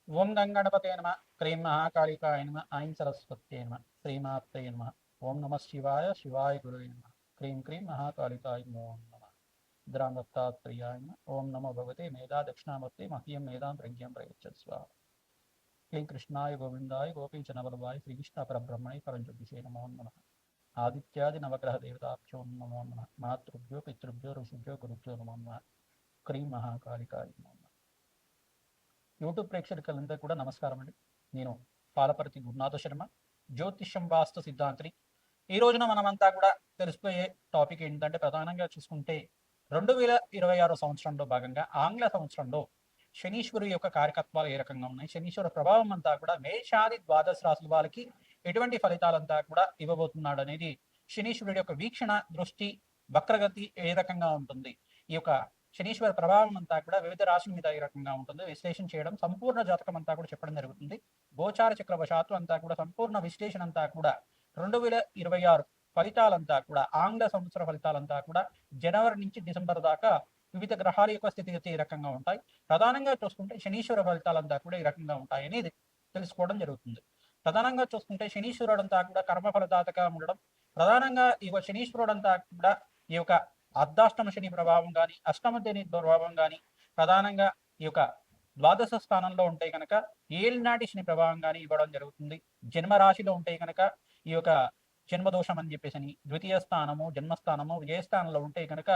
ఓం గంగణపతే నమ. క్రీం మహాకాళికాయ నమ. ఐం సరస్వత్యే నమ. శ్రీమాత్రే నమ. ఓం నమ శివాయ శివాయ గురువే నమ. క్రీం క్రీం మహాకాళికాయ నమో నమ. ద్రాం దత్తాత్రేయాయ నమ. ఓం నమో భగవతే మేధా దక్షిణామూర్తి మహ్యం మేధాం ప్రజ్ఞం ప్రయచ్చస్వ. క్లీం కృష్ణాయ గోవిందాయ గోపీచనవల్లభాయ శ్రీకృష్ణ పరబ్రహ్మణే పరంజ్యోతిషే నమో నమ. ఆదిత్యాది నవగ్రహ దేవతాభ్యో నమో నమ. మాతృభ్యో పితృభ్యో ఋషిభ్యో గురుభ్యో నమో నమ. క్రీం మహాకాళికాయ నమో నమ. యూట్యూబ్ ప్రేక్షకులందరూ కూడా నమస్కారం అండి. నేను పాలపర్తి గురునాథ శర్మ, జ్యోతిష్యం వాస్తు సిద్ధాంతిని. ఈ రోజున మనమంతా కూడా తెలుసుకునే టాపిక్ ఏంటంటే, ప్రధానంగా చూసుకుంటే 2026 సంవత్సరంలో భాగంగా ఆంగ్ల సంవత్సరంలో శనీశ్వరు యొక్క కార్యకత్వాలు ఏ రకంగా ఉన్నాయి, శనీశ్వర ప్రభావం అంతా కూడా మేషాది ద్వాదశ రాశుల వాళ్ళకి ఎటువంటి ఫలితాలంతా కూడా ఇవ్వబోతున్నాడు అనేది, శనీశ్వరుడి యొక్క వీక్షణ దృష్టి వక్రగతి ఏ రకంగా ఉంటుంది, ఈ యొక్క శనీశ్వర ప్రభావం అంతా కూడా వివిధ రాశుల మీద ఏ రకంగా ఉంటుంది విశ్లేషణ చేయడం, సంపూర్ణ జాతకం అంతా కూడా చెప్పడం జరుగుతుంది. గోచార చక్రవశాత్తు అంతా కూడా సంపూర్ణ విశ్లేషణ అంతా కూడా 2026 ఫలితాలంతా కూడా ఆంగ్ల సంవత్సర ఫలితాలంతా కూడా జనవరి నుంచి డిసెంబర్ దాకా వివిధ గ్రహాల యొక్క స్థితిగతి ఏ రకంగా ఉంటాయి, ప్రధానంగా చూసుకుంటే శనీశ్వర ఫలితాలంతా కూడా ఈ రకంగా ఉంటాయి అనేది తెలుసుకోవడం జరుగుతుంది. ప్రధానంగా చూసుకుంటే శనీశ్వరుడు అంతా కూడా కర్మ ఫలదాతగా ఉండడం, ప్రధానంగా ఈ శనీశ్వరుడు అంతా కూడా ఈ యొక్క అర్ధాష్టమ శని ప్రభావం కానీ అష్టమ శని ప్రభావం కానీ ప్రధానంగా ఈ యొక్క ద్వాదశ స్థానంలో ఉంటే కనుక ఏలినాటి శని ప్రభావం కానీ ఇవ్వడం జరుగుతుంది. జన్మరాశిలో ఉంటే కనుక ఈ యొక్క జన్మదోషం అని చెప్పేసి అని, ద్వితీయ స్థానము జన్మస్థానము విజయస్థానంలో ఉంటే కనుక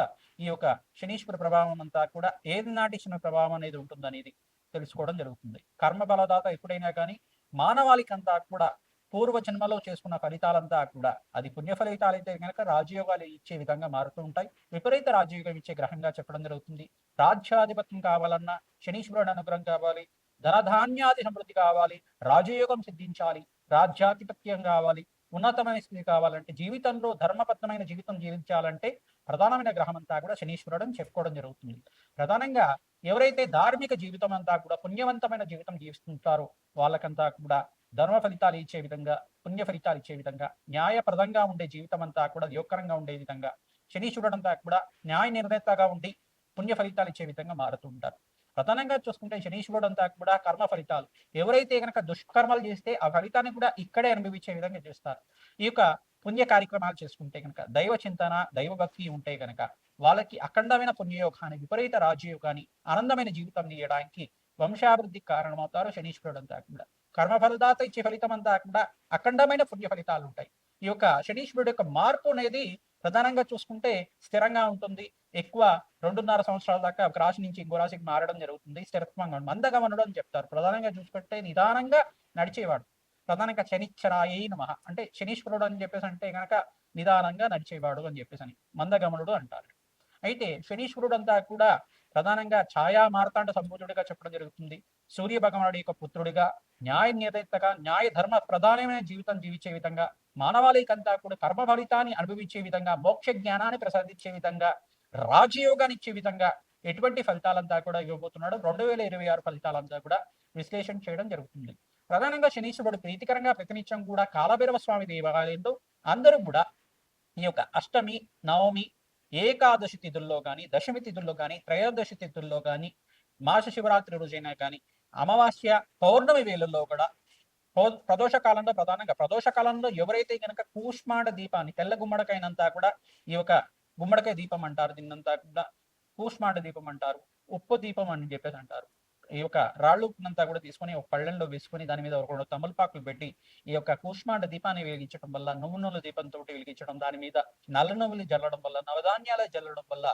ఈ యొక్క శనీశ్వర ప్రభావం అంతా కూడా ఏలినాటి శని ప్రభావం అనేది ఉంటుందనేది తెలుసుకోవడం జరుగుతుంది. కర్మ బలదాత ఎప్పుడైనా కానీ మానవాళికంతా కూడా పూర్వ జన్మలో చేసుకున్న ఫలితాలంతా కూడా అది పుణ్య ఫలితాలు అయితే కనుక రాజయోగాలు ఇచ్చే విధంగా మారుతూ ఉంటాయి. విపరీత రాజయోగం ఇచ్చే గ్రహంగా చెప్పడం జరుగుతుంది. రాజ్యాధిపత్యం కావాలన్నా శనీశ్వరుడు అనుగ్రహం కావాలి, ధనధాన్యాది సమృద్ధి కావాలి, రాజయోగం సిద్ధించాలి, రాజ్యాధిపత్యం కావాలి, ఉన్నతమైన స్థితి కావాలంటే, జీవితంలో ధర్మబద్ధమైన జీవితం జీవించాలంటే ప్రధానమైన గ్రహం అంతా కూడా శనీశ్వరుడు అని చెప్పుకోవడం జరుగుతుంది. ప్రధానంగా ఎవరైతే ధార్మిక జీవితం అంతా కూడా పుణ్యవంతమైన జీవితం జీవిస్తుంటారో వాళ్ళకంతా కూడా ధర్మ ఫలితాలు ఇచ్చే విధంగా, పుణ్య ఫలితాలు ఇచ్చే విధంగా, న్యాయప్రదంగా ఉండే జీవితం అంతా కూడా యోగకరంగా ఉండే విధంగా శనీశ్వరుడు అంతా కూడా న్యాయ నిర్ణేతగా ఉండి పుణ్య ఫలితాలు ఇచ్చే విధంగా మారుతూ ఉంటారు. ప్రధానంగా చూసుకుంటే శనీశ్వరుడు అంతా కూడా కర్మ ఫలితాలు, ఎవరైతే కనుక దుష్కర్మలు చేస్తే ఆ ఫలితాన్ని కూడా ఇక్కడే అనుభవించే విధంగా చేస్తారు. ఈ యొక్క పుణ్య కార్యక్రమాలు చేసుకుంటే కనుక, దైవ చింతన దైవభక్తి ఉంటే కనుక వాళ్ళకి అఖండమైన పుణ్యయోగాన్ని, విపరీత రాజయోగాన్ని, ఆనందమైన జీవితం ఇవ్వడానికి, వంశాభివృద్ధికి కారణమవుతారు శనీశ్వరుడు అంతా కూడా. కర్మఫలదాత ఇచ్చే ఫలితం అంతా కూడా అఖండమైన పుణ్య ఫలితాలు ఉంటాయి. ఈ యొక్క శనీశ్వరుడు యొక్క మార్పు అనేది ప్రధానంగా చూసుకుంటే స్థిరంగా ఉంటుంది. ఎక్కువ 2.5 సంవత్సరాల దాకా ఒక రాశి నుంచి ఇంకో రాశికి మారడం జరుగుతుంది. స్థిరత్వంగా మందగమనుడు అని చెప్తారు. ప్రధానంగా చూసుకుంటే నిదానంగా నడిచేవాడు. ప్రధానంగా శనిచ్చరాయై నమః అంటే శనీశ్వరుడు అని చెప్పేసి అంటే కనుక నిదానంగా నడిచేవాడు అని చెప్పేసి అని మందగమనుడు అంటారు. అయితే శనీశ్వరుడు అంతా కూడా ప్రధానంగా ఛాయా మార్తాండ సంభూతుడిగా చెప్పడం జరుగుతుంది. సూర్య భగవానుడి యొక్క పుత్రుడిగా, న్యాయ నియతగా, న్యాయ ధర్మ ప్రధానమైన జీవితం జీవించే విధంగా, మానవాళికంతా కూడా కర్మ ఫలితాన్ని అనుభవించే విధంగా, మోక్ష జ్ఞానాన్ని ప్రసాదించే విధంగా, రాజయోగాన్ని ఇచ్చే విధంగా ఎటువంటి ఫలితాలంతా కూడా ఇవ్వబోతున్నాడు 2026 ఫలితాలంతా కూడా విశ్లేషణ చేయడం జరుగుతుంది. ప్రధానంగా శనీశ్వరుడు ప్రీతికరంగా ప్రతినిత్యం కూడా కాలభైరవ స్వామి దేవాలయంలో అందరూ కూడా ఈ యొక్క అష్టమి, నవమి, ఏకాదశి తిథుల్లో కానీ, దశమి తిథుల్లో కానీ, త్రయోదశి తిథుల్లో కానీ, మాస శివరాత్రి రోజైనా కానీ, అమావాస్య పౌర్ణమి వేళల్లో కూడా ప్రదోష కాలంలో, ప్రధానంగా ప్రదోష కాలంలో ఎవరైతే కనుక కూష్మాండ దీపాన్ని, తెల్ల గుమ్మడికాయనంతా కూడా ఈ యొక్క గుమ్మడికాయ దీపం అంటారు, దీన్నంతా కూడా కూష్మాండ దీపం అంటారు, ఉప్పు దీపం అని చెప్పేసి అంటారు. ఈ యొక్క రాళ్ళు ఉప్పునంతా కూడా తీసుకొని ఒక పళ్ళెంలో వేసుకొని దాని మీద ఒక 2 తమలపాకులు పెట్టి ఈ యొక్క కూష్మాండ దీపాన్ని వెలిగించడం వల్ల, నువ్వుల దీపంతో వెలిగించడం, దాని మీద నల్ల నువ్వులు జల్లడం వల్ల, నవధాన్యాలు జల్లడం వల్ల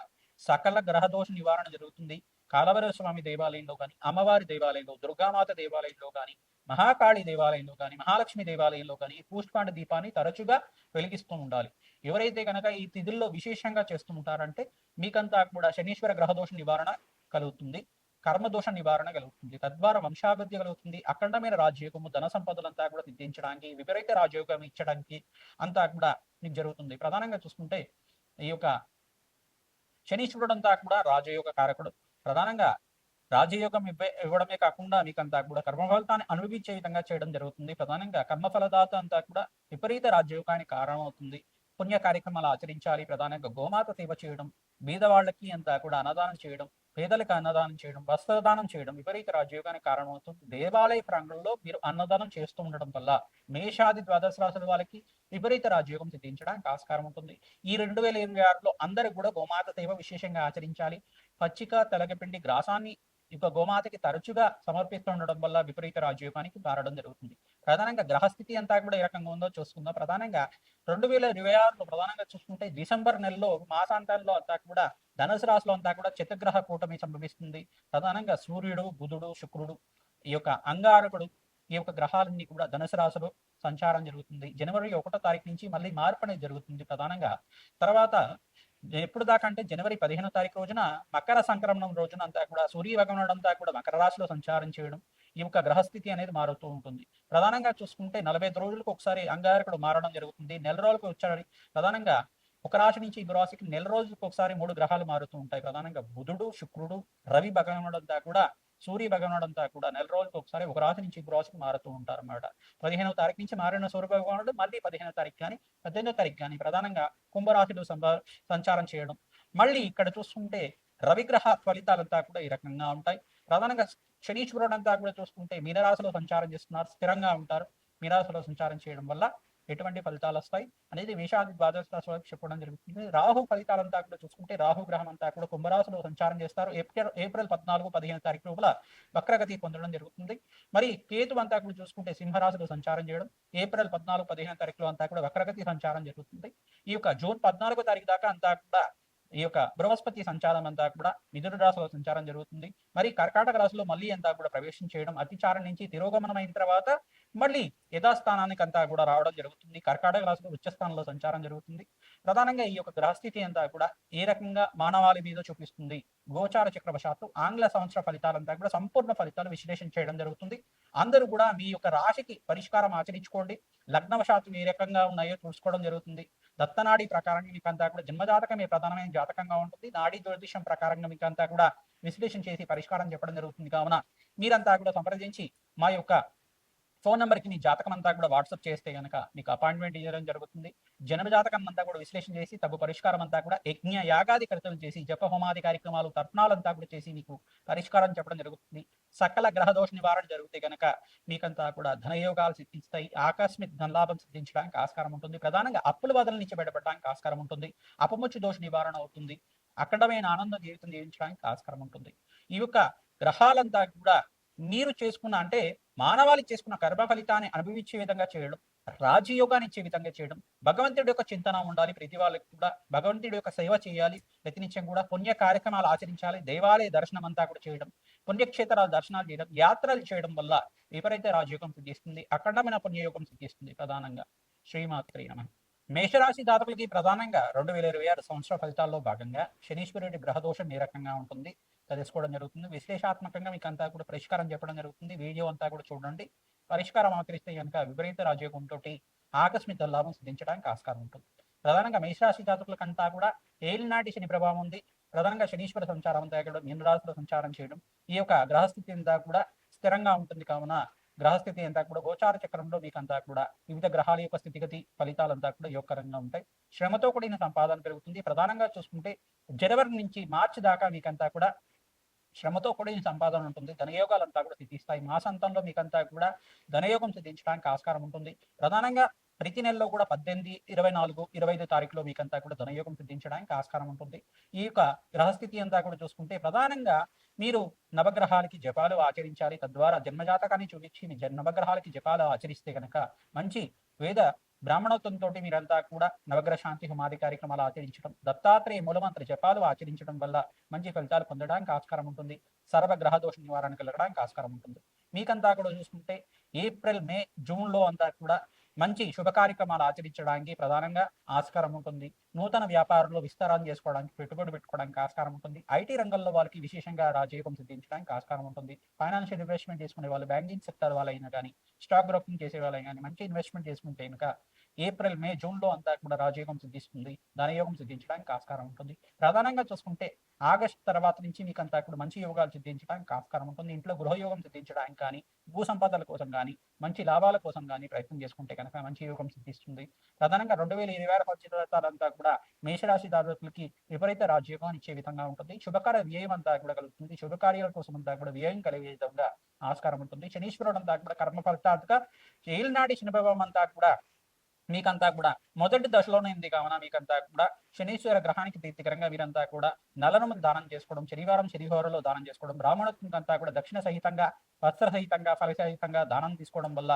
సకల గ్రహదోష నివారణ జరుగుతుంది. కాలభైరవ స్వామి దేవాలయంలో కానీ, అమ్మవారి దేవాలయంలో, దుర్గామాత దేవాలయంలో కానీ, మహాకాళి దేవాలయంలో కానీ, మహాలక్ష్మి దేవాలయంలో కానీ కూష్మాండ దీపాన్ని తరచుగా వెలిగిస్తూ ఉండాలి. ఎవరైతే కనుక ఈ తిథుల్లో విశేషంగా చేస్తూ ఉంటారంటే మీకంతా కూడా శనీశ్వర గ్రహదోష నివారణ కలుగుతుంది, కర్మదోష నివారణ కలుగుతుంది, తద్వారా వంశాభివృద్ధి కలుగుతుంది, అఖండమైన రాజయోగము, ధన సంపదలంతా కూడా సిద్ధించడానికి, విపరీత రాజయోగం ఇచ్చడానికి అంతా కూడా మీకు జరుగుతుంది. ప్రధానంగా చూసుకుంటే ఈ యొక్క శనీశ్వరుడు అంతా కూడా రాజయోగ కారకుడు. ప్రధానంగా రాజయోగం ఇవ్వడమే కాకుండా మీకంతా కూడా కర్మఫలితాన్ని అనుభవించే విధంగా చేయడం జరుగుతుంది. ప్రధానంగా కర్మఫలదాత అంతా కూడా విపరీత రాజయోగానికి కారణమవుతుంది. పుణ్య కార్యక్రమాలు ఆచరించాలి. ప్రధానంగా గోమాత సేవ చేయడం, బీదవాళ్ళకి అంతా కూడా అన్నదానం చేయడం, పేదలకు అన్నదానం చేయడం, వస్త్రదానం చేయడం విపరీత రాజయోగానికి కారణమవుతుంది. దేవాలయ ప్రాంగణంలో మీరు అన్నదానం చేస్తూ ఉండడం వల్ల మేషాది ద్వాదశ రాశుల వాళ్ళకి విపరీత రాజయోగం సిద్ధించడానికి ఆస్కారం ఉంటుంది. ఈ 2026లో అందరూ కూడా గోమాత సేవ విశేషంగా ఆచరించాలి. పచ్చిక, తెలగపిండి, గ్రాసాన్ని ఇక గోమాతకి తరచుగా సమర్పిస్తూ ఉండడం వల్ల విపరీత రాజయోగానికి మారడం జరుగుతుంది. ప్రధానంగా గ్రహస్థితి అంతా కూడా ఏ రకంగా ఉందో చూసుకుందాం. ప్రధానంగా 2026లో ప్రధానంగా చూసుకుంటే డిసెంబర్ నెలలో మాసాంతంలో అంతా కూడా ధనుసు రాశిలో అంతా కూడా చతుర్గ్రహ కూటమి సంభవిస్తుంది. ప్రధానంగా సూర్యుడు, బుధుడు, శుక్రుడు, ఈ యొక్క అంగారకుడు, ఈ యొక్క గ్రహాలన్నీ కూడా ధనుసు రాశిలో సంచారం జరుగుతుంది. జనవరి 1వ తారీఖు నుంచి మళ్ళీ మార్పు అనేది జరుగుతుంది. ప్రధానంగా తర్వాత ఎప్పుడు దాకా అంటే జనవరి 15వ తారీఖు రోజున మకర సంక్రమణం రోజున అంతా కూడా సూర్య భగవానుడు అంతా కూడా మకర రాశిలో సంచారం చేయడం, ఈ యొక్క గ్రహస్థితి అనేది మారుతూ ఉంటుంది. ప్రధానంగా చూసుకుంటే 45 రోజులకు ఒకసారి అంగారకుడు మారడం జరుగుతుంది. నెల రోజులకు ఒకసారి ప్రధానంగా ఒక రాశి నుంచి ఇంకో రాశికి నెల రోజులకు ఒకసారి 3 గ్రహాలు మారుతూ ఉంటాయి. ప్రధానంగా బుధుడు, శుక్రుడు, రవి భగవానుడు అంతా కూడా సూర్య భగవానుడు అంతా కూడా నెల రోజులకు ఒకసారి ఒక రాశి నుంచి ఇంకో రాశికి మారుతూ ఉంటారు అన్నమాట. 15వ తారీఖు నుంచి మారిన సూర్య భగవానుడు మళ్ళీ 15వ తారీఖు కానీ 18వ తారీఖు కానీ ప్రధానంగా కుంభరాశిలో సంచారం చేయడం. మళ్ళీ ఇక్కడ చూసుకుంటే రవిగ్రహ ఫలితాలంతా కూడా ఈ రకంగా ఉంటాయి. ప్రధానంగా శనీశ్వరుడు అంతా కూడా చూసుకుంటే మీనరాశిలో సంచారం చేస్తున్నారు, స్థిరంగా ఉంటారు. మీనరాశిలో సంచారం చేయడం వల్ల ఎటువంటి ఫలితాలు వస్తాయి అనేది మేషాది ద్వాదశ రాశి వాళ్ళకి చెప్పడం జరుగుతుంది. రాహు ఫలితాలంతా కూడా చూసుకుంటే రాహు గ్రహం అంతా కూడా కుంభరాశిలో సంచారం చేస్తారు. ఏప్రిల్ 14, 15 తారీఖు లోపల వక్రగతి పొందడం జరుగుతుంది. మరి కేతు అంతా కూడా చూసుకుంటే సింహరాశిలో సంచారం చేయడం ఏప్రిల్ 14, 15 తారీఖులో అంతా కూడా వక్రగతి సంచారం జరుగుతుంది. ఈ యొక్క జూన్ 14వ తారీఖు దాకా అంతా కూడా ఈ యొక్క బృహస్పతి సంచారం అంతా కూడా మిథున రాశిలో సంచారం జరుగుతుంది. మరి కర్కాటక రాశిలో మళ్ళీ అంతా కూడా ప్రవేశం చేయడం, అతిచారం నుంచి తిరోగమనం అయిన తర్వాత మళ్ళీ యథాస్థానానికి అంతా కూడా రావడం జరుగుతుంది. కర్కాటక రాశిలో ఉచ్చస్థానంలో సంచారం జరుగుతుంది. ప్రధానంగా ఈ యొక్క గ్రహస్థితి అంతా కూడా ఏ రకంగా మానవాళి మీద చూపిస్తుంది, గోచార చక్రవశాత్తు ఆంగ్ల సంవత్సర ఫలితాలంతా కూడా సంపూర్ణ ఫలితాలు విశ్లేషణ చేయడం జరుగుతుంది. అందరూ కూడా మీ యొక్క రాశికి పరిష్కారం ఆచరించుకోండి. లగ్నవశాత్తు ఏ రకంగా ఉన్నాయో చూసుకోవడం జరుగుతుంది. దత్తనాడి ప్రకారంగా మీకు అంతా కూడా జన్మజాతకమే ప్రధానమైన జాతకంగా ఉంటుంది. నాడీ జ్యోతిషం ప్రకారంగా మీకు అంతా కూడా విశ్లేషణ చేసి పరిష్కారం చెప్పడం జరుగుతుంది. కావున మీరంతా కూడా సంప్రదించి మా యొక్క ఫోన్ నెంబర్కి మీ జాతకం అంతా కూడా వాట్సాప్ చేస్తే కనుక మీకు అపాయింట్మెంట్ ఇవ్వడం జరుగుతుంది. జన్మ జాతకం అంతా కూడా విశ్లేషణ చేసి తగు పరిష్కారం అంతా కూడా యజ్ఞ యాగాది కర్తలు చేసి జప హోమాది కార్యక్రమాలు తర్పణాలంతా కూడా చేసి మీకు పరిష్కారం చెప్పడం జరుగుతుంది. సకల గ్రహ దోష నివారణ జరిగితే కనుక మీకంతా కూడా ధనయోగాలు సిద్ధిస్తాయి. ఆకస్మిక ధనలాభం సిద్ధించడానికి ఆస్కారం ఉంటుంది. ప్రధానంగా అప్పుల బాధల నుంచి బయటపడడానికి ఆస్కారం ఉంటుంది. అపముచ్చు దోష నివారణ అవుతుంది. అఖండమైన ఆనంద జీవితం జీవించడానికి ఆస్కారం ఉంటుంది. ఈ యొక్క గ్రహాలంతా కూడా మీరు చేసుకున్న అంటే మానవాళి చేసుకున్న కర్మ ఫలితాన్ని అనుభవించే విధంగా చేయడం, రాజయోగాన్ని ఇచ్చే విధంగా చేయడం, భగవంతుడి యొక్క చింతన ఉండాలి. ప్రతి వాళ్ళకి కూడా భగవంతుడి యొక్క సేవ చేయాలి. ప్రతినిత్యం కూడా పుణ్య కార్యక్రమాలు ఆచరించాలి. దేవాలయ దర్శనం అంతా కూడా చేయడం, పుణ్యక్షేత్రాల దర్శనాలు చేయడం, యాత్రలు చేయడం వల్ల విపరీత రాజయోగం సిద్ధిస్తుంది. అఖండమైన పుణ్యయోగం సిద్ధిస్తుంది. ప్రధానంగా శ్రీమాత్రే నమః. మేషరాశి జాతకులకి ప్రధానంగా 2026 సంవత్సర ఫలితాల్లో భాగంగా శనీశ్వరుడి గ్రహదోషం ఏ రకంగా ఉంటుంది తెలుసుకోవడం జరుగుతుంది. విశ్లేషాత్మకంగా మీకు అంతా కూడా పరిష్కారం చెప్పడం జరుగుతుంది. వీడియో అంతా కూడా చూడండి. పరిష్కారం ఆచరిస్తే కనుక విపరీత రాజయోగంతో ఆకస్మిక లాభం సిద్ధించడానికి ఆస్కారం ఉంటుంది. ప్రధానంగా మేషరాశి జాతకులకంతా కూడా ఏలినాటి శని ప్రభావం ఉంది. ప్రధానంగా శనీశ్వర సంచారం అంతా కూడా మీనరాశిలో సంచారం చేయడం, ఈ యొక్క గ్రహస్థితి అంతా కూడా స్థిరంగా ఉంటుంది. కావున గ్రహస్థితి అంతా కూడా గోచార చక్రంలో మీకంతా కూడా వివిధ గ్రహాల యొక్క స్థితిగతి ఫలితాలంతా కూడా యోగకరంగా ఉంటాయి. శ్రమతో కూడిన సంపాదన పెరుగుతుంది. ప్రధానంగా చూసుకుంటే జనవరి నుంచి మార్చి దాకా మీకంతా కూడా శ్రమతో కూడిన సంపాదన ఉంటుంది. ధనయోగాలంతా కూడా సిద్ధిస్తాయి. మాసాంతంలో మీకంతా కూడా ధనయోగం సిద్ధించడానికి ఆస్కారం ఉంటుంది. ప్రధానంగా ప్రతి నెలలో కూడా 18, 24, 25 తారీఖులో మీకంతా కూడా ధనయోగం సిద్ధించడానికి ఆస్కారం ఉంటుంది. ఈ యొక్క గ్రహస్థితి అంతా కూడా చూసుకుంటే ప్రధానంగా మీరు నవగ్రహాలకి జపాలు ఆచరించాలి. తద్వారా జన్మజాతకాన్ని చూపించి మీ నవగ్రహాలకి జపాలు ఆచరిస్తే కనుక మంచి వేద బ్రాహ్మణోత్వంతో మీరంతా కూడా నవగ్రహ శాంతి హోమాది కార్యక్రమాలు ఆచరించడం, దత్తాత్రేయ మూలమంత్ర జపాలు ఆచరించడం వల్ల మంచి ఫలితాలు పొందడానికి ఆస్కారం ఉంటుంది. సర్వగ్రహ దోష నివారణ కలగడానికి ఆస్కారం ఉంటుంది. మీకంతా కూడా చూసుకుంటే ఏప్రిల్, మే, జూన్లో అంతా కూడా మంచి శుభ కార్యక్రమాలు ఆచరించడానికి ప్రధానంగా ఆస్కారం ఉంటుంది. నూతన వ్యాపారంలో విస్తారాన్ని చేసుకోవడానికి, పెట్టుబడి పెట్టుకోవడానికి ఆస్కారం ఉంటుంది. ఐటీ రంగంలో వాళ్ళకి విశేషంగా రాజయోగం సిద్ధించడానికి ఆస్కారం ఉంటుంది. ఫైనాన్షియల్ ఇన్వెస్ట్మెంట్ చేసుకునే వాళ్ళు, బ్యాంకింగ్ సెక్టర్ వాళ్ళైనా కానీ, స్టాక్ బ్రోకింగ్ చేసే వాళ్ళైనా కానీ మంచి ఇన్వెస్ట్మెంట్ చేసుకుంటే కనుక ఏప్రిల్ మే జూన్లో అంతా కూడా రాజయోగం సిద్ధిస్తుంది, ధనయోగం సిద్ధించడానికి ఆస్కారం ఉంటుంది. ప్రధానంగా చూసుకుంటే ఆగస్టు తర్వాత నుంచి మీకు అంతా కూడా మంచి యోగాలు సిద్ధించడానికి ఆస్కారం ఉంటుంది. ఇంట్లో గృహయోగం సిద్ధించడానికి కానీ, భూ సంపదల కోసం కానీ, మంచి లాభాల కోసం కానీ ప్రయత్నం చేసుకుంటే కనుక మంచి యోగం సిద్ధిస్తుంది. ప్రధానంగా 2026 ఫలితాలంతా కూడా మేషరాశి జాతకులకి విపరీత రాజయోగాన్ని ఇచ్చే విధంగా ఉంటుంది. శుభకార్య వ్యయం అంతా కూడా కలుగుతుంది. శుభకార్యాల కోసం అంతా కూడా వ్యయం కలిగే విధంగా ఆస్కారం ఉంటుంది. శనీశ్వరుడు అంతా కూడా కర్మ ఫలితాలుగా ఏలినాటి శనిభవం అంతా కూడా మీకంతా కూడా మొదటి దశలోనే ఉంది కావున మీకంతా కూడా శనీశ్వర గ్రహానికి ప్రీతికరంగా వీరంతా కూడా నలను దానం చేసుకోవడం, శనివారం శనివారంలో దానం చేసుకోవడం, బ్రాహ్మణత్వంకంతా కూడా దక్షిణ సహితంగా, వస్త్ర సహితంగా, ఫల సహితంగా దానం తీసుకోవడం వల్ల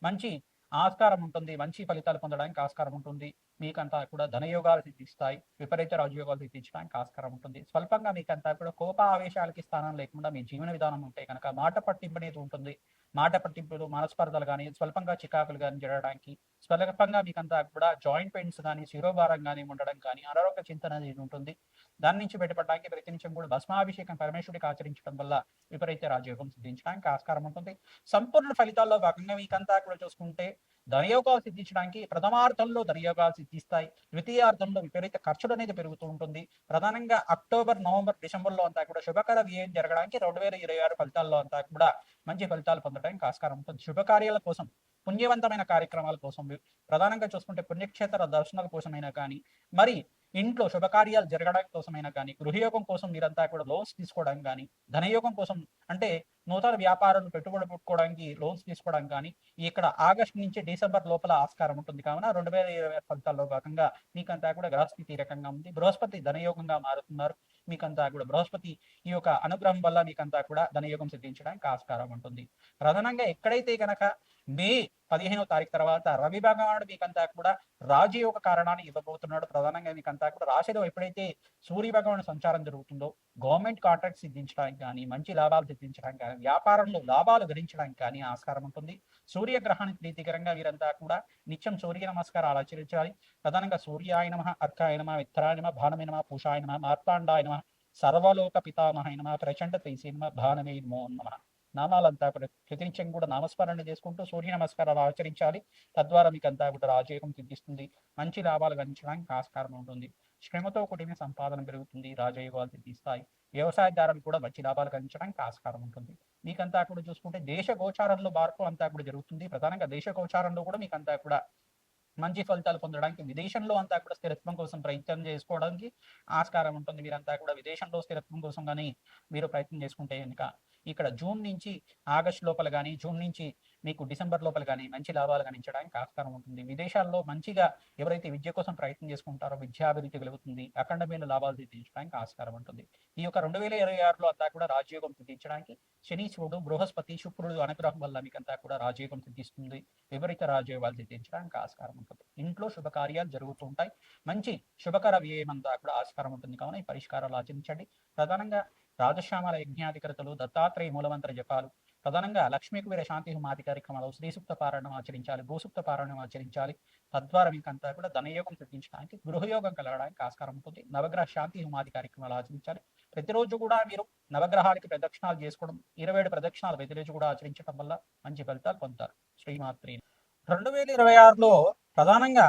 మంచి ఆస్కారం ఉంటుంది. మంచి ఫలితాలు పొందడానికి ఆస్కారం ఉంటుంది. మీకంతా కూడా ధనయోగాలు సిద్ధిస్తాయి. విపరీత రాజయోగాలు సిద్ధించడానికి ఆస్కారం ఉంటుంది. స్వల్పంగా మీకంతా కూడా కోప ఆవేశాలకి స్థానం లేకుండా మీ జీవన విధానం ఉంటే కనుక మాట పట్టింపు అనేది ఉంటుంది. మాట పట్టింపులు, మనస్పర్ధలు కానీ, స్వల్పంగా చికాకులు కానీ జరగడానికి, స్వల్పంగా మీకంతా కూడా జాయింట్ పెయిన్స్ కానీ, శిరోభారం కానీ ఉండడం కానీ, అనారోగ్య చింతన అనేది ఉంటుంది. దాని నుంచి బయటపడడానికి ప్రతి నిమిషం కూడా భస్మాభిషేకం పరమేశ్వరుడికి ఆచరించడం వల్ల విపరీత రాజయోగం సిద్ధించడానికి ఆస్కారం ఉంటుంది. సంపూర్ణ ఫలితాల్లో భాగంగా మీకంతా కూడా చూసుకుంటే ధనయోగాలు సిద్ధించడానికి ప్రథమార్థంలో ధనయోగాలు సిద్ధిస్తాయి. ద్వితీయార్థంలో విపరీత ఖర్చులు అనేది పెరుగుతూ ఉంటుంది. ప్రధానంగా అక్టోబర్, నవంబర్, డిసెంబర్లో అంతా కూడా శుభకర వ్యయం జరగడానికి 2026 ఫలితాల్లో అంతా కూడా మంచి ఫలితాలు పొందడానికి ఆస్కారం ఉంటుంది. శుభకార్యాల కోసం, పుణ్యవంతమైన కార్యక్రమాల కోసం, ప్రధానంగా చూసుకుంటే పుణ్యక్షేత్ర దర్శనాల కోసమైనా కానీ, మరి ఇంట్లో శుభకార్యాలు జరగడానికి కోసమైనా కానీ, గృహయోగం కోసం మీరంతా కూడా లోన్స్ తీసుకోవడం కానీ, ధనయోగం కోసం అంటే నూతన వ్యాపారాలు పెట్టుబడి పెట్టుకోవడానికి లోన్స్ తీసుకోవడం కానీ ఇక్కడ ఆగస్టు నుంచి డిసెంబర్ లోపల ఆస్కారం ఉంటుంది. కావున 2026 ఫలితాల్లో భాగంగా మీకంతా కూడా గ్రహస్థితి ఈ రకంగా ఉంది. బృహస్పతి ధనయోగంగా మారుతున్నారు. మీకంతా కూడా బృహస్పతి ఈ యొక్క అనుగ్రహం వల్ల మీకంతా కూడా ధనయోగం సిద్ధించడానికి ఆస్కారం ఉంటుంది. ప్రధానంగా ఎక్కడైతే కనుక మే 15వ తారీఖు తర్వాత రవి భగవానుడు మీకంతా కూడా రాజయోగ కారణాన్ని ఇవ్వబోతున్నాడు. ప్రధానంగా మీకంతా కూడా రాశిలో ఎప్పుడైతే సూర్య భగవాను సంచారం జరుగుతుందో గవర్నమెంట్ కాంట్రాక్ట్ సిద్ధించడానికి కానీ, మంచి లాభాలు సిద్ధించడానికి కానీ, వ్యాపారంలో లాభాలు గడించడానికి కానీ ఆస్కారం ఉంటుంది. సూర్యగ్రహానికి ప్రీతికరంగా వీరంతా కూడా నిత్యం సూర్య నమస్కారాలు ఆచరించాలి. ప్రధానంగా సూర్యాయ నమః, అర్కాయ నమః, మిత్రాయ నమః, భానమే నమః, పూషాయ నమః, మార్తాండాయ నమః, సర్వలోక పితామహాయ నమః, ప్రచండ తైసే నమః, భానమే నమో నమః నామాలంతా కూడా ప్రతినిత్యం కూడా నామస్మరణ చేసుకుంటూ సూర్య నమస్కారాలు ఆచరించాలి. తద్వారా మీకు అంతా కూడా రాజయోగం సిద్ధిస్తుంది. మంచి లాభాలు గణించడానికి ఆస్కారం ఉంటుంది. శ్రమతో కూడిన సంపాదన పెరుగుతుంది. రాజయోగాలు సిద్ధిస్తాయి. వ్యవసాయదారులు కూడా మంచి లాభాలు గణించడానికి ఆస్కారం ఉంటుంది. మీకంతా కూడా చూసుకుంటే దేశ గోచారంలో మార్పు అంతా కూడా జరుగుతుంది. ప్రధానంగా దేశ గోచారంలో కూడా మీకంతా కూడా మంచి ఫలితాలు పొందడానికి విదేశంలో అంతా కూడా స్థిరత్వం కోసం ప్రయత్నం చేసుకోవడానికి ఆస్కారం ఉంటుంది. మీరంతా కూడా విదేశంలో స్థిరత్వం కోసం కానీ మీరు ప్రయత్నం చేసుకుంటే కనుక ఇక్కడ జూన్ నుంచి ఆగస్టు లోపల కానీ, జూన్ నుంచి మీకు డిసెంబర్ లోపల కానీ మంచి లాభాలు గణించడానికి ఆస్కారం ఉంటుంది. విదేశాల్లో మంచిగా ఎవరైతే విద్య కోసం ప్రయత్నం చేసుకుంటారో విద్యాభివృద్ధి కలుగుతుంది. అఖండమైన లాభాలు సిద్ధించడానికి ఆస్కారం ఉంటుంది. ఈ యొక్క 2026లో అంతా కూడా రాజయోగం సిద్ధించడానికి శనీశ్వరుడు, బృహస్పతి, శుక్రుడు అనుగ్రహం వల్ల మీకంతా కూడా రాజయోగం సిద్ధిస్తుంది. విపరీత రాజయోగాలు సిద్ధించడానికి ఆస్కారం ఉంటుంది. ఇంట్లో శుభకార్యాలు జరుగుతూ ఉంటాయి. మంచి శుభకర వ్యయం అంతా కూడా ఆస్కారం ఉంటుంది. కావున ఈ పరిష్కారాలు ఆచరించండి. ప్రధానంగా రాజశ్యామల యజ్ఞాధికృతలు, దత్తాత్రేయ మూలమంత్ర జపాలు, ప్రధానంగా లక్ష్మీ కుబేర శాంతి హోమాది కార్యక్రమాలు, శ్రీసూక్త పారాయణం ఆచరించాలి, భూసూక్త పారాయణం ఆచరించాలి. తద్వారా మీకంతా కూడా ధనయోగం సిద్ధించడానికి, గృహయోగం కలగడానికి ఆస్కారం ఉంటుంది. నవగ్రహ శాంతి హోమాది కార్యక్రమాలు ఆచరించాలి. ప్రతిరోజు కూడా మీరు నవగ్రహాలకి ప్రదక్షిణాలు చేసుకోవడం, 27 ప్రదక్షిణాలు ప్రతిరోజు కూడా ఆచరించడం వల్ల మంచి ఫలితాలు పొందుతారు. శ్రీమాత్రి. 2026లో ప్రధానంగా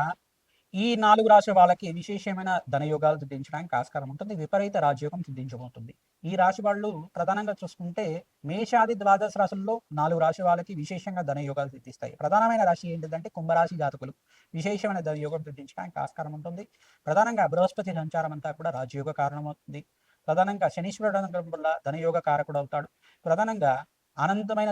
ఈ 4 రాశి వాళ్ళకి విశేషమైన ధనయోగాలు సిద్ధించడానికి ఆస్కారం ఉంటుంది. విపరీత రాజయోగం సిద్ధించబోతుంది. ఈ రాశి వాళ్ళు ప్రధానంగా చూసుకుంటే మేషాది ద్వాదశ రాశుల్లో 4 రాశి వాళ్ళకి విశేషంగా ధనయోగాలు సిద్ధిస్తాయి. ప్రధానమైన రాశి ఏంటిదంటే కుంభరాశి జాతకులు విశేషమైన ధనయోగం సిద్ధించడానికి ఆస్కారం ఉంటుంది. ప్రధానంగా బృహస్పతి సంచారం అంతా కూడా రాజయోగ కారణమవుతుంది. ప్రధానంగా శనీశ్వరుడు అనుగ్రహం వల్ల ధనయోగ కారకుడు అవుతాడు. ప్రధానంగా అనంతమైన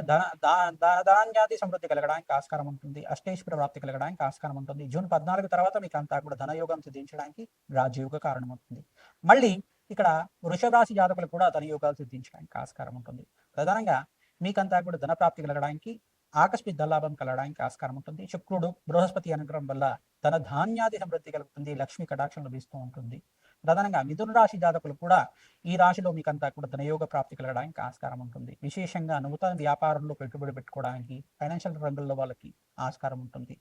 ధాన్యాది సమృద్ధి కలగడానికి ఆస్కారం ఉంటుంది. అష్టైశ్వర ప్రాప్తి కలగడానికి ఆస్కారం ఉంటుంది. జూన్ 14 తర్వాత మీకు అంతా కూడా ధనయోగం సిద్ధించడానికి రాజయోగ కారణమవుతుంది. మళ్ళీ ఇక్కడ వృషభ రాశి జాతకులు కూడా ధనయోగాలు సిద్ధించడానికి ఆస్కారం ఉంటుంది. ప్రధానంగా మీకంతా కూడా ధన ప్రాప్తి కలగడానికి, ఆకస్మిక ధనలాభం కలగడానికి ఆస్కారం ఉంటుంది. శుక్రుడు, బృహస్పతి అనుగ్రహం వల్ల ధన ధాన్యాది సమృద్ధి కలుగుతుంది. లక్ష్మీ కటాక్షం లభిస్తూ ఉంటుంది. ప్రధానంగా మిథున రాశి జాతకులు కూడా ఈ రాశిలో మీకంతా కూడా ధనయోగ ప్రాప్తి కలగడానికి ఆస్కారం ఉంటుంది. విశేషంగా నూతన వ్యాపారంలో పెట్టుబడి పెట్టుకోవడానికి, ఫైనాన్షియల్ రంగంలో వాళ్ళకి ఆస్కారం ఉంటుంది.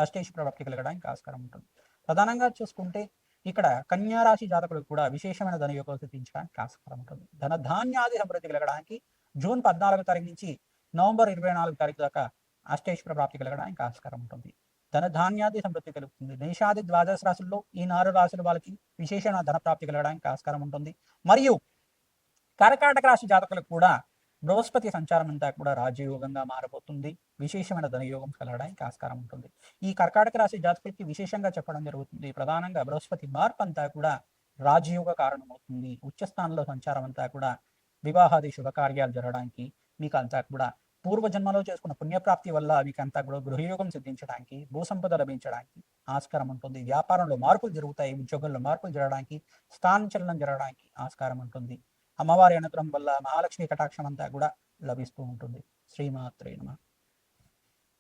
అష్టైశ్వర ప్రాప్తి కలగడానికి ఆస్కారం ఉంటుంది. ప్రధానంగా చూసుకుంటే ఇక్కడ కన్యా రాశి జాతకులకు కూడా విశేషమైన ధనయోగం సిద్ధించడానికి ఆస్కారం ఉంటుంది. ధన ధాన్యాది సమృద్ధి కలగడానికి జూన్ 14 తారీఖు నుంచి నవంబర్ 24 తారీఖు దాకా అష్టైశ్వర ప్రాప్తి కలగడానికి ఆస్కారం ఉంటుంది. ధనధాన్యాది సమృద్ధి కలుగుతుంది. మేషాది ద్వాదశ రాశుల్లో ఈ 4 రాశుల వాళ్ళకి విశేషమైన ధన ప్రాప్తి కలగడానికి ఆస్కారం ఉంటుంది. మరియు కర్కాటక రాశి జాతకులకు కూడా బృహస్పతి సంచారం అంతా కూడా రాజయోగంగా మారబోతుంది. విశేషమైన ధనయోగం కలగడానికి ఆస్కారం ఉంటుంది. ఈ కర్కాటక రాశి జాతకులకి విశేషంగా చెప్పడం జరుగుతుంది. ప్రధానంగా బృహస్పతి మార్పు అంతా కూడా రాజయోగ కారణమవుతుంది. ఉచ్చస్థానంలో సంచారం అంతా కూడా వివాహాది శుభకార్యాలు జరగడానికి, మీకు అంతా కూడా పూర్వజన్మలో చేసుకున్న పుణ్యప్రాప్తి వల్ల మీకు అంతా కూడా గృహయోగం సిద్ధించడానికి, భూసంపద లభించడానికి ఆస్కారం ఉంటుంది. వ్యాపారంలో మార్పులు జరుగుతాయి, ఉద్యోగంలో మార్పులు జరగడానికి, స్థానచలనం జరగడానికి ఆస్కారం ఉంటుంది. అమ్మవారి అనుగ్రహం వల్ల మహాలక్ష్మి కటాక్షం అంతా కూడా లభిస్తూ ఉంటుంది. శ్రీమాత్రే నమః.